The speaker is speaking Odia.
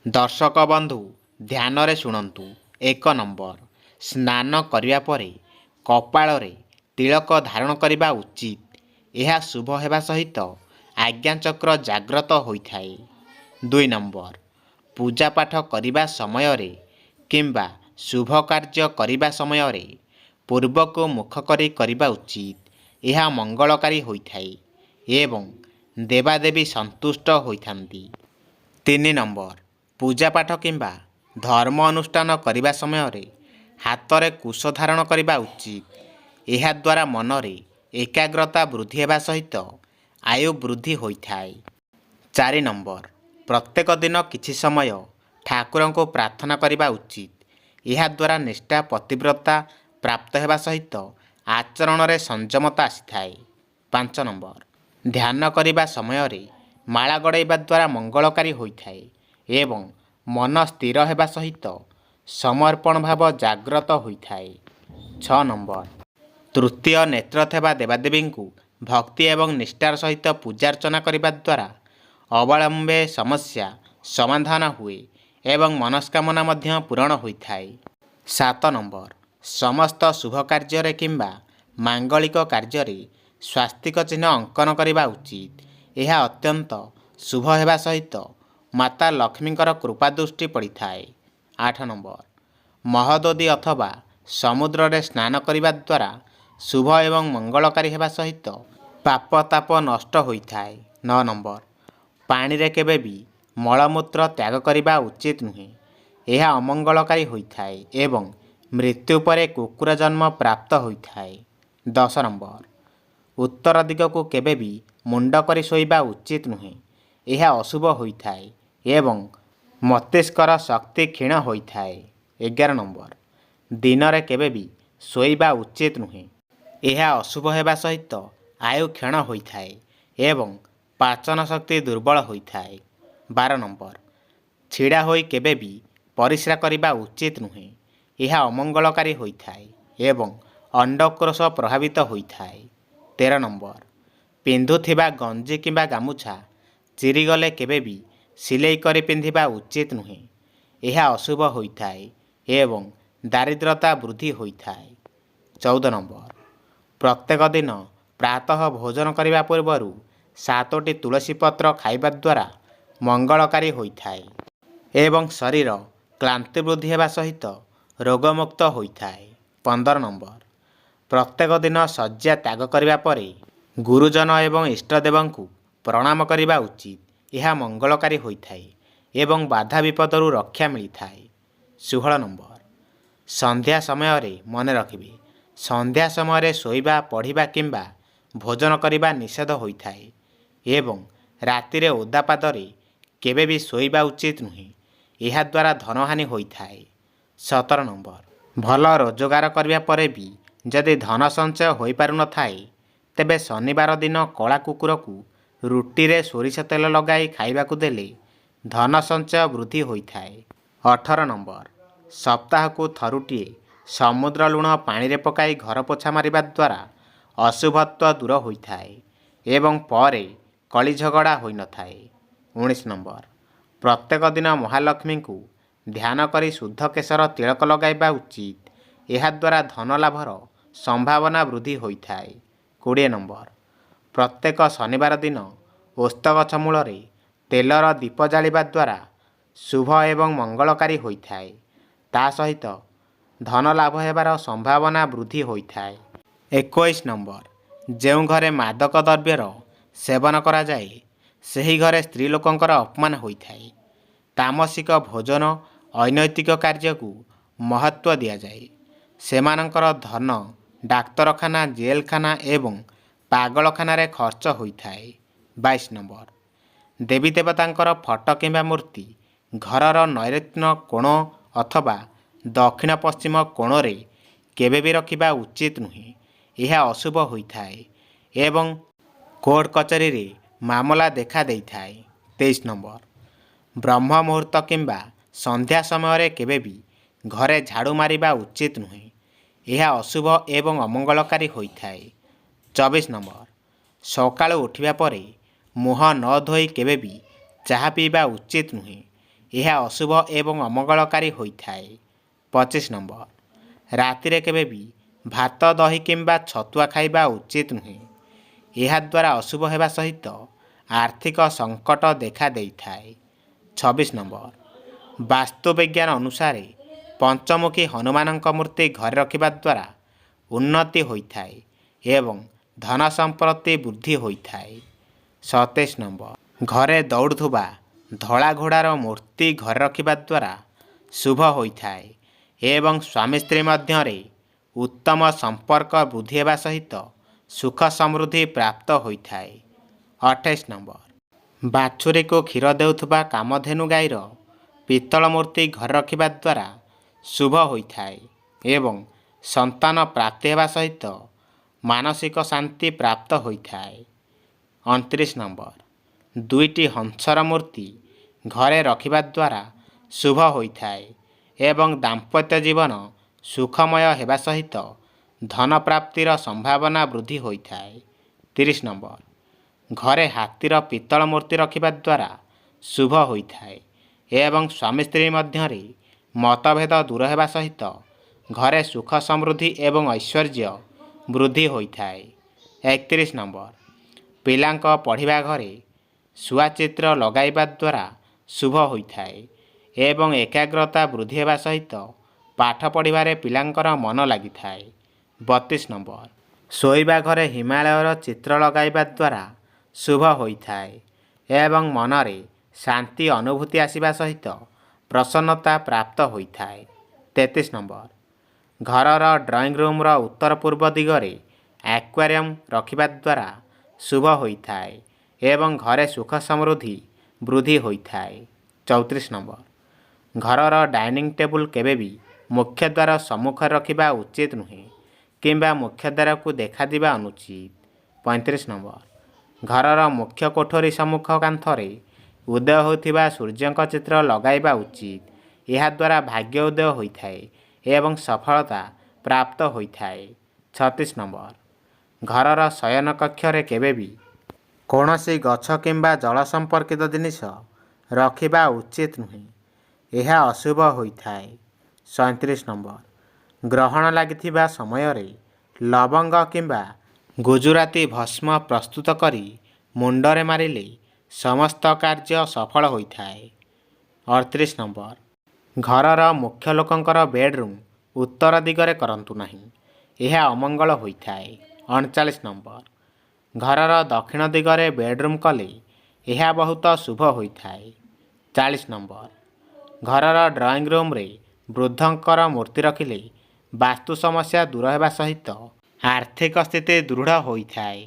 ଦର୍ଶକ ବନ୍ଧୁ ଧ୍ୟାନରେ ଶୁଣନ୍ତୁ। 1 ନମ୍ବର, ସ୍ନାନ କରିବା ପରେ କପାଳରେ ତିଳକ ଧାରଣ କରିବା ଉଚିତ। ଏହା ଶୁଭ ହେବା ସହିତ ଆଜ୍ଞାଚକ୍ର ଜାଗ୍ରତ ହୋଇଥାଏ। 2 ନମ୍ବର, ପୂଜାପାଠ କରିବା ସମୟରେ କିମ୍ବା ଶୁଭ କାର୍ଯ୍ୟ କରିବା ସମୟରେ ପୂର୍ବକୁ ମୁଖ କରି କରିବା ଉଚିତ। ଏହା ମଙ୍ଗଳକାରୀ ହୋଇଥାଏ ଏବଂ ଦେବାଦେବୀ ସନ୍ତୁଷ୍ଟ ହୋଇଥାନ୍ତି। 3 ନମ୍ବର, ପୂଜାପାଠ କିମ୍ବା ଧର୍ମ ଅନୁଷ୍ଠାନ କରିବା ସମୟରେ ହାତରେ କୁଶ ଧାରଣ କରିବା ଉଚିତ। ଏହାଦ୍ୱାରା ମନରେ ଏକାଗ୍ରତା ବୃଦ୍ଧି ହେବା ସହିତ ଆୟୁ ବୃଦ୍ଧି ହୋଇଥାଏ। 4 ନମ୍ବର, ପ୍ରତ୍ୟେକ ଦିନ କିଛି ସମୟ ଠାକୁରଙ୍କୁ ପ୍ରାର୍ଥନା କରିବା ଉଚିତ। ଏହାଦ୍ୱାରା ନିଷ୍ଠା ପତିବ୍ରତା ପ୍ରାପ୍ତ ହେବା ସହିତ ଆଚରଣରେ ସଂଯମତା ଆସିଥାଏ। 5 ନମ୍ବର, ଧ୍ୟାନ କରିବା ସମୟରେ ମାଳା ଗଡ଼ାଇବା ଦ୍ୱାରା ମଙ୍ଗଳକାରୀ ହୋଇଥାଏ ଏବଂ ମନ ସ୍ଥିର ହେବା ସହିତ ସମର୍ପଣ ଭାବ ଜାଗ୍ରତ ହୋଇଥାଏ। 6 ନମ୍ବର, ତୃତୀୟ ନେତ୍ର ଥିବା ଦେବାଦେବୀଙ୍କୁ ଭକ୍ତି ଏବଂ ନିଷ୍ଠାର ସହିତ ପୂଜାର୍ଚ୍ଚନା କରିବା ଦ୍ୱାରା ଅବଳମ୍ବେ ସମସ୍ୟା ସମାଧାନ ହୁଏ ଏବଂ ମନସ୍କାମନା ମଧ୍ୟ ପୂରଣ ହୋଇଥାଏ। 7 ନମ୍ବର, ସମସ୍ତ ଶୁଭ କାର୍ଯ୍ୟରେ କିମ୍ବା ମାଙ୍ଗଳିକ କାର୍ଯ୍ୟରେ ସ୍ୱାସ୍ତିକ ଚିହ୍ନ ଅଙ୍କନ କରିବା ଉଚିତ। ଏହା ଅତ୍ୟନ୍ତ ଶୁଭ ହେବା ସହିତ ମାତା ଲକ୍ଷ୍ମୀଙ୍କର କୃପା ଦୃଷ୍ଟି ପଡ଼ିଥାଏ। 8 ନମ୍ବର, ମହୋଦଧି ଅଥବା ସମୁଦ୍ରରେ ସ୍ନାନ କରିବା ଦ୍ୱାରା ଶୁଭ ଏବଂ ମଙ୍ଗଳକାରୀ ହେବା ସହିତ ପାପ ତାପ ନଷ୍ଟ ହୋଇଥାଏ। 9 ନମ୍ବର, ପାଣିରେ କେବେ ବି ମଳମୂତ୍ର ତ୍ୟାଗ କରିବା ଉଚିତ ନୁହେଁ। ଏହା ଅମଙ୍ଗଳକାରୀ ହୋଇଥାଏ ଏବଂ ମୃତ୍ୟୁ ପରେ କୁକୁର ଜନ୍ମ ପ୍ରାପ୍ତ ହୋଇଥାଏ। 10 ନମ୍ବର, ଉତ୍ତର ଦିଗକୁ କେବେ ବି ମୁଣ୍ଡ କରି ଶୋଇବା ଉଚିତ ନୁହେଁ। ଏହା ଅଶୁଭ ହୋଇଥାଏ ଏବଂ ମସ୍ତିଷ୍କର ଶକ୍ତି କ୍ଷୀଣ ହୋଇଥାଏ। 11 ନମ୍ବର, ଦିନରେ କେବେ ବି ଶୋଇବା ଉଚିତ ନୁହେଁ। ଏହା ଅଶୁଭ ହେବା ସହିତ ଆୟୁ କ୍ଷୀଣ ହୋଇଥାଏ ଏବଂ ପାଚନ ଶକ୍ତି ଦୁର୍ବଳ ହୋଇଥାଏ। 12 ନମ୍ବର, ଛିଡ଼ା ହୋଇ କେବେ ବି ପରିସ୍ରା କରିବା ଉଚିତ ନୁହେଁ। ଏହା ଅମଙ୍ଗଳକାରୀ ହୋଇଥାଏ ଏବଂ ଅଣ୍ଡକୋଷ ପ୍ରଭାବିତ ହୋଇଥାଏ। 13 ନମ୍ବର, ପିନ୍ଧୁଥିବା ଗଞ୍ଜି କିମ୍ବା ଗାମୁଛା ଚିରିଗଲେ କେବେ ବି ସିଲେଇ କରି ପିନ୍ଧିବା ଉଚିତ ନୁହେଁ। ଏହା ଅଶୁଭ ହୋଇଥାଏ ଏବଂ ଦାରିଦ୍ରତା ବୃଦ୍ଧି ହୋଇଥାଏ। 14 ନମ୍ବର, ପ୍ରତ୍ୟେକ ଦିନ ପ୍ରାତଃ ଭୋଜନ କରିବା ପୂର୍ବରୁ 7ଟି ତୁଳସୀ ପତ୍ର ଖାଇବା ଦ୍ୱାରା ମଙ୍ଗଳକାରୀ ହୋଇଥାଏ ଏବଂ ଶରୀର କ୍ଳାନ୍ତି ବୃଦ୍ଧି ହେବା ସହିତ ରୋଗମୁକ୍ତ ହୋଇଥାଏ। 15 ନମ୍ବର, ପ୍ରତ୍ୟେକ ଦିନ ଶଯ୍ୟା ତ୍ୟାଗ କରିବା ପରେ ଗୁରୁଜନ ଏବଂ ଇଷ୍ଟଦେବଙ୍କୁ ପ୍ରଣାମ କରିବା ଉଚିତ। ଏହା ମଙ୍ଗଳକାରୀ ହୋଇଥାଏ ଏବଂ ବାଧା ବିପଦରୁ ରକ୍ଷା ମିଳିଥାଏ। 16 ନମ୍ବର, ସନ୍ଧ୍ୟା ସମୟରେ ମନେ ରଖିବେ, ସନ୍ଧ୍ୟା ସମୟରେ ଶୋଇବା ପଢ଼ିବା କିମ୍ବା ଭୋଜନ କରିବା ନିଷେଧ ହୋଇଥାଏ ଏବଂ ରାତିରେ ଓଦା ପାଦରେ କେବେ ବି ଶୋଇବା ଉଚିତ ନୁହେଁ। ଏହାଦ୍ୱାରା ଧନହାନି ହୋଇଥାଏ। 17 ନମ୍ବର, ଭଲ ରୋଜଗାର କରିବା ପରେ ବି ଯଦି ଧନ ସଞ୍ଚୟ ହୋଇପାରୁନଥାଏ ତେବେ ଶନିବାର ଦିନ କଳା କୁକୁରକୁ ରୁଟିରେ ସୋରିଷ ତେଲ ଲଗାଇ ଖାଇବାକୁ ଦେଲେ ଧନ ସଞ୍ଚୟ ବୃଦ୍ଧି ହୋଇଥାଏ। 18 ନମ୍ବର, ସପ୍ତାହକୁ ଥରୁଟିଏ ସମୁଦ୍ର ଲୁଣ ପାଣିରେ ପକାଇ ଘର ପୋଛା ମାରିବା ଦ୍ୱାରା ଅଶୁଭତ୍ୱ ଦୂର ହୋଇଥାଏ ଏବଂ ପରେ କଳି ଝଗଡ଼ା ହୋଇନଥାଏ। 19 ନମ୍ବର, ପ୍ରତ୍ୟେକ ଦିନ ମହାଲକ୍ଷ୍ମୀଙ୍କୁ ଧ୍ୟାନ କରି ଶୁଦ୍ଧ କେଶର ତିଳକ ଲଗାଇବା ଉଚିତ। ଏହାଦ୍ୱାରା ଧନ ଲାଭର ସମ୍ଭାବନା ବୃଦ୍ଧି ହୋଇଥାଏ। 20 ନମ୍ବର, ପ୍ରତ୍ୟେକ ଶନିବାର ଦିନ ଓସ୍ତ ଗଛ ମୂଳରେ ତେଲର ଦୀପ ଜାଳିବା ଦ୍ୱାରା ଶୁଭ ଏବଂ ମଙ୍ଗଳକାରୀ ହୋଇଥାଏ। ତା ସହିତ ଧନ ଲାଭ ହେବାର ସମ୍ଭାବନା ବୃଦ୍ଧି ହୋଇଥାଏ। 21 ନମ୍ବର, ଯେଉଁ ଘରେ ମାଦକ ଦ୍ରବ୍ୟର ସେବନ କରାଯାଏ ସେହି ଘରେ ସ୍ତ୍ରୀ ଲୋକଙ୍କର ଅପମାନ ହୋଇଥାଏ। ତାମସିକ ଭୋଜନ ଅନୈତିକ କାର୍ଯ୍ୟକୁ ମହତ୍ତ୍ୱ ଦିଆଯାଏ। ସେମାନଙ୍କର ଧନ ଡାକ୍ତରଖାନା ଜେଲଖାନା ଏବଂ ପାଗଳଖାନାରେ ଖର୍ଚ୍ଚ ହୋଇଥାଏ। 22 ନମ୍ବର, ଦେବୀ ଦେବତାଙ୍କର ଫଟୋ କିମ୍ବା ମୂର୍ତ୍ତି ଘରର ନୈରୁତ୍ୟ କୋଣ ଅଥବା ଦକ୍ଷିଣ ପଶ୍ଚିମ କୋଣରେ କେବେ ବି ରଖିବା ଉଚିତ ନୁହେଁ। ଏହା ଅଶୁଭ ହୋଇଥାଏ ଏବଂ କୋର୍ଟ କଚେରୀରେ ମାମଲା ଦେଖା ଦେଇଥାଏ। 23 ନମ୍ବର, ବ୍ରହ୍ମ ମୁହୂର୍ତ୍ତ କିମ୍ବା ସନ୍ଧ୍ୟା ସମୟରେ କେବେ ବି ଘରେ ଝାଡ଼ୁ ମାରିବା ଉଚିତ ନୁହେଁ। ଏହା ଅଶୁଭ ଏବଂ ଅମଙ୍ଗଳକାରୀ ହୋଇଥାଏ। 24 ନମ୍ବର, ସକାଳୁ ଉଠିବା ପରେ ମୁହଁ ନ ଧୋଇ କେବେ ବି ଚାହା ପିଇବା ଉଚିତ ନୁହେଁ। ଏହା ଅଶୁଭ ଏବଂ ଅମଙ୍ଗଳକାରୀ ହୋଇଥାଏ। 25 ନମ୍ବର, ରାତିରେ କେବେ ବି ଭାତ ଦହି କିମ୍ବା ଛତୁଆ ଖାଇବା ଉଚିତ ନୁହେଁ। ଏହାଦ୍ୱାରା ଅଶୁଭ ହେବା ସହିତ ଆର୍ଥିକ ସଙ୍କଟ ଦେଖା ଦେଇଥାଏ। 26 ନମ୍ବର, ବାସ୍ତୁବିଜ୍ଞାନ ଅନୁସାରେ ପଞ୍ଚମୁଖୀ ହନୁମାନଙ୍କ ମୂର୍ତ୍ତି ଘରେ ରଖିବା ଦ୍ୱାରା ଉନ୍ନତି ହୋଇଥାଏ ଏବଂ ଧନ ସମ୍ପତ୍ତି ବୃଦ୍ଧି ହୋଇଥାଏ। 27 ନମ୍ବର, ଘରେ ଦୌଡ଼ୁଥିବା ଧଳା ଘୋଡ଼ାର ମୂର୍ତ୍ତି ଘରେ ରଖିବା ଦ୍ୱାରା ଶୁଭ ହୋଇଥାଏ ଏବଂ ସ୍ୱାମୀ ସ୍ତ୍ରୀ ମଧ୍ୟରେ ଉତ୍ତମ ସମ୍ପର୍କ ବୃଦ୍ଧି ହେବା ସହିତ ସୁଖ ସମୃଦ୍ଧି ପ୍ରାପ୍ତ ହୋଇଥାଏ। 28 ନମ୍ବର, ବାଛୁରୀକୁ କ୍ଷୀର ଦେଉଥିବା କାମଧେନୁ ଗାଈର ପିତ୍ତଳ ମୂର୍ତ୍ତି ଘରେ ରଖିବା ଦ୍ୱାରା ଶୁଭ ହୋଇଥାଏ ଏବଂ ସନ୍ତାନ ପ୍ରାପ୍ତି ହେବା ସହିତ ମାନସିକ ଶାନ୍ତି ପ୍ରାପ୍ତ ହୋଇଥାଏ। 29 ନମ୍ବର, ଦୁଇଟି ହଂସର ମୂର୍ତ୍ତି ଘରେ ରଖିବା ଦ୍ୱାରା ଶୁଭ ହୋଇଥାଏ ଏବଂ ଦାମ୍ପତ୍ୟ ଜୀବନ ସୁଖମୟ ହେବା ସହିତ ଧନ ପ୍ରାପ୍ତିର ସମ୍ଭାବନା ବୃଦ୍ଧି ହୋଇଥାଏ। 30 ନମ୍ବର, ଘରେ ହାତୀର ପିତ୍ତଳ ମୂର୍ତ୍ତି ରଖିବା ଦ୍ୱାରା ଶୁଭ ହୋଇଥାଏ ଏବଂ ସ୍ୱାମୀ ସ୍ତ୍ରୀ ମଧ୍ୟରେ ମତଭେଦ ଦୂର ହେବା ସହିତ ଘରେ ସୁଖ ସମୃଦ୍ଧି ଏବଂ ଐଶ୍ୱର୍ଯ୍ୟ ବୃଦ୍ଧି ହୋଇଥାଏ। 31 ନମ୍ବର, ପିଲାଙ୍କ ପଢ଼ିବା ଘରେ ଶୁଆ ଚିତ୍ର ଲଗାଇବା ଦ୍ୱାରା ଶୁଭ ହୋଇଥାଏ ଏବଂ ଏକାଗ୍ରତା ବୃଦ୍ଧି ହେବା ସହିତ ପାଠ ପଢ଼ିବାରେ ପିଲାଙ୍କର ମନ ଲାଗିଥାଏ। 32 ନମ୍ବର, ଶୋଇବା ଘରେ ହିମାଳୟର ଚିତ୍ର ଲଗାଇବା ଦ୍ୱାରା ଶୁଭ ହୋଇଥାଏ ଏବଂ ମନରେ ଶାନ୍ତି ଅନୁଭୂତି ଆସିବା ସହିତ ପ୍ରସନ୍ନତା ପ୍ରାପ୍ତ ହୋଇଥାଏ। 33 ନମ୍ବର, ଘରର ଡ୍ରଇଂ ରୁମ୍ର ଉତ୍ତର ପୂର୍ବ ଦିଗରେ ଆକ୍ୱାରିୟମ୍ ରଖିବା ଦ୍ୱାରା ଶୁଭ ହୋଇଥାଏ ଏବଂ ଘରେ ସୁଖ ସମୃଦ୍ଧି ବୃଦ୍ଧି ହୋଇଥାଏ। 34 ନମ୍ବର, ଘରର ଡାଇନିଂ ଟେବୁଲ୍ କେବେ ବି ମୁଖ୍ୟ ଦ୍ୱାର ସମ୍ମୁଖରେ ରଖିବା ଉଚିତ ନୁହେଁ କିମ୍ବା ମୁଖ୍ୟ ଦ୍ୱାରକୁ ଦେଖାଯିବା ଅନୁଚିତ। 35 ନମ୍ବର, ଘରର ମୁଖ୍ୟ କୋଠରୀ ସମ୍ମୁଖ କାନ୍ଥରେ ଉଦୟ ହେଉଥିବା ସୂର୍ଯ୍ୟଙ୍କ ଚିତ୍ର ଲଗାଇବା ଉଚିତ। ଏହାଦ୍ୱାରା ଭାଗ୍ୟ ଉଦୟ ହୋଇଥାଏ ଏବଂ ସଫଳତା ପ୍ରାପ୍ତ ହୋଇଥାଏ। 36 ନମ୍ବର, ଘରର ଶୟନ କକ୍ଷରେ କେବେ ବି କୌଣସି ଗଛ କିମ୍ବା ଜଳ ସମ୍ପର୍କିତ ଜିନିଷ ରଖିବା ଉଚିତ ନୁହେଁ। ଏହା ଅଶୁଭ ହୋଇଥାଏ। 37 ନମ୍ବର, ଗ୍ରହଣ ଲାଗିଥିବା ସମୟରେ ଲବଙ୍ଗ କିମ୍ବା ଗୁଜୁରାତି ଭସ୍ମ ପ୍ରସ୍ତୁତ କରି ମୁଣ୍ଡରେ ମାରିଲେ ସମସ୍ତ କାର୍ଯ୍ୟ ସଫଳ ହୋଇଥାଏ। 38 ନମ୍ବର, ଘରର ମୁଖ୍ୟ ଲୋକଙ୍କର ବେଡ୍ରୁମ୍ ଉତ୍ତର ଦିଗରେ କରନ୍ତୁ ନାହିଁ, ଏହା ଅମଙ୍ଗଳ ହୋଇଥାଏ। 39 ନମ୍ବର, ଘରର ଦକ୍ଷିଣ ଦିଗରେ ବେଡ୍ରୁମ୍ କଲେ ଏହା ବହୁତ ଶୁଭ ହୋଇଥାଏ। 40 ନମ୍ବର, ଘରର ଡ୍ରଇଂ ରୁମ୍ରେ ବୃଦ୍ଧଙ୍କର ମୂର୍ତ୍ତି ରଖିଲେ ବାସ୍ତୁ ସମସ୍ୟା ଦୂର ହେବା ସହିତ ଆର୍ଥିକ ସ୍ଥିତି ଦୃଢ଼ ହୋଇଥାଏ।